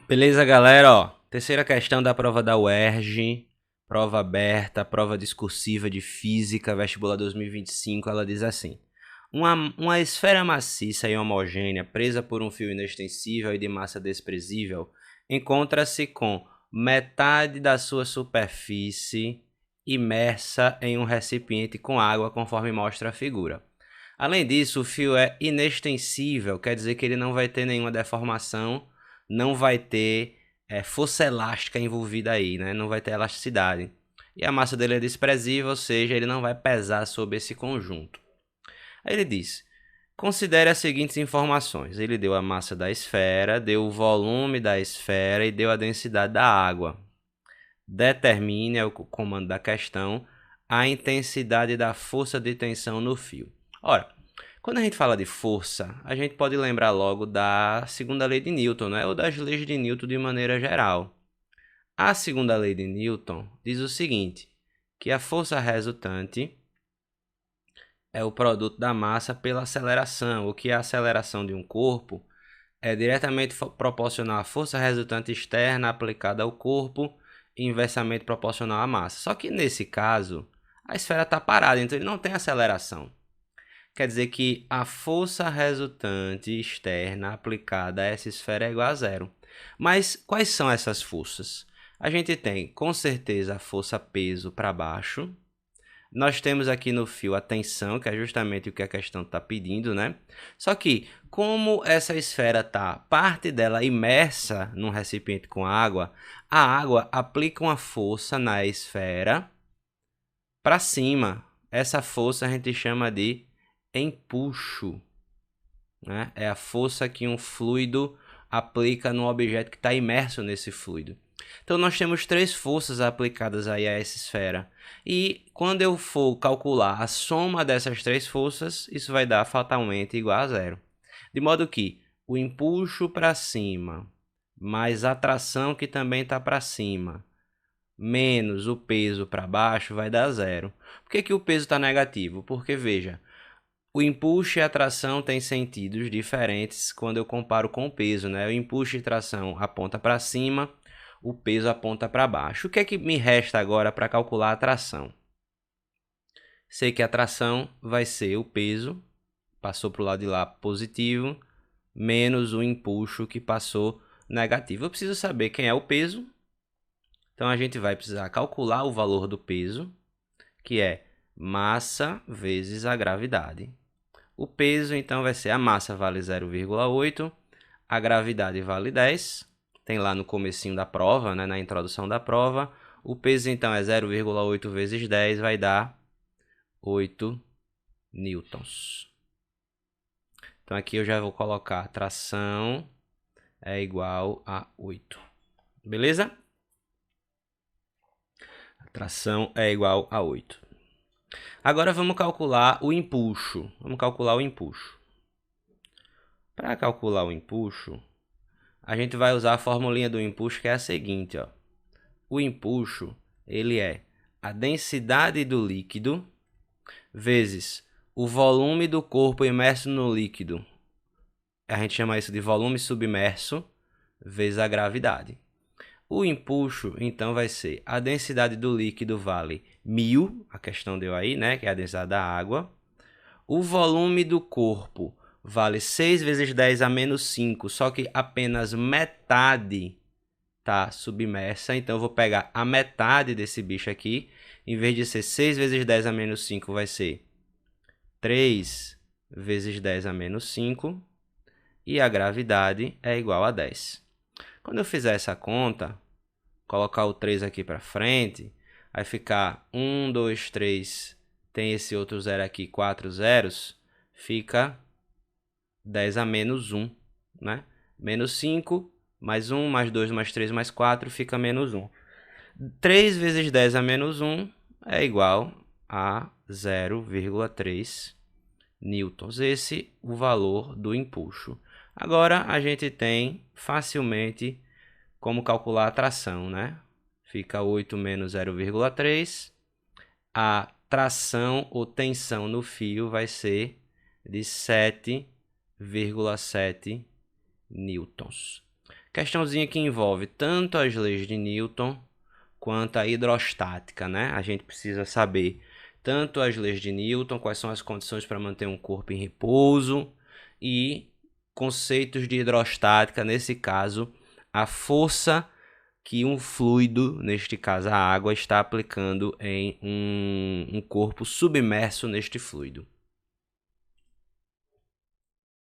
Beleza, galera? Ó, terceira questão da prova da UERJ, prova aberta, prova discursiva de Física, vestibular 2025, ela diz assim: uma esfera maciça e homogênea, presa por um fio inextensível e de massa desprezível, encontra-se com metade da sua superfície imersa em um recipiente com água, conforme mostra a figura. Além disso, o fio é inextensível, quer dizer que ele não vai ter nenhuma deformação, não vai ter força elástica envolvida aí, né? Não vai ter elasticidade. E a massa dele é desprezível, ou seja, ele não vai pesar sobre esse conjunto. Aí ele diz: considere as seguintes informações. Ele deu a massa da esfera, deu o volume da esfera e deu a densidade da água. Determine, é o comando da questão, a intensidade da força de tensão no fio. Ora, quando a gente fala de força, a gente pode lembrar logo da segunda lei de Newton, né? Ou das leis de Newton de maneira geral. A segunda lei de Newton diz o seguinte, que a força resultante é o produto da massa pela aceleração, o que a aceleração de um corpo é diretamente proporcional à força resultante externa aplicada ao corpo e inversamente proporcional à massa. Só que nesse caso, a esfera está parada, então ele não tem aceleração. Quer dizer que a força resultante externa aplicada a essa esfera é igual a zero. Mas quais são essas forças? A gente tem, com certeza, a força peso para baixo. Nós temos aqui no fio a tensão, que é justamente o que a questão está pedindo, né? Só que, como essa esfera está, parte dela imersa num recipiente com água, a água aplica uma força na esfera para cima. Essa força a gente chama de empuxo, né? É a força que um fluido aplica no objeto que está imerso nesse fluido. Então nós temos três forças aplicadas aí a essa esfera. E quando eu for calcular a soma dessas três forças, isso vai dar fatalmente igual a zero. De modo que o empuxo para cima mais a tração que também está para cima menos o peso para baixo vai dar zero. Por que o peso está negativo? Porque, veja, o empuxo e a tração têm sentidos diferentes quando eu comparo com o peso, né? O empuxo e tração aponta para cima, o peso aponta para baixo. O que é que me resta agora para calcular a tração? Sei que a tração vai ser o peso, passou para o lado de lá positivo, menos o empuxo que passou negativo. Eu preciso saber quem é o peso, então a gente vai precisar calcular o valor do peso, que é massa vezes a gravidade. O peso, então, vai ser a massa vale 0,8, a gravidade vale 10, tem lá no comecinho da prova, né, na introdução da prova. O peso, então, é 0,8 vezes 10, vai dar 8 newtons. Então, aqui eu já vou colocar tração é igual a 8. Beleza? A tração é igual a 8. Agora vamos calcular o empuxo. Para calcular o empuxo, a gente vai usar a formulinha do empuxo, que é a seguinte, ó. O empuxo, ele é a densidade do líquido vezes o volume do corpo imerso no líquido. A gente chama isso de volume submerso vezes a gravidade. O empuxo, então, vai ser a densidade do líquido vale 1000, a questão deu aí, né, que é a densidade da água. O volume do corpo vale 6 vezes 10 a menos 5, só que apenas metade está submersa. Então eu vou pegar a metade desse bicho aqui. Em vez de ser 6 vezes 10 a menos 5, vai ser 3 vezes 10 a menos 5. E a gravidade é igual a 10. Quando eu fizer essa conta, colocar o 3 aqui para frente, vai ficar 1, 2, 3, tem esse outro zero aqui, 4 zeros, fica 10 a menos 1, né? Menos 5, mais 1, mais 2, mais 3, mais 4, fica menos 1. 3 vezes 10 a menos 1 é igual a 0,3 newtons. Esse é o valor do empuxo. Agora a gente tem facilmente como calcular a tração, né? Fica 8 menos 0,3. A tração ou tensão no fio vai ser de 7,7 newtons. Questãozinha que envolve tanto as leis de Newton quanto a hidrostática, né? A gente precisa saber tanto as leis de Newton, quais são as condições para manter um corpo em repouso, e conceitos de hidrostática, nesse caso, a força que um fluido, neste caso a água, está aplicando em um corpo submerso neste fluido.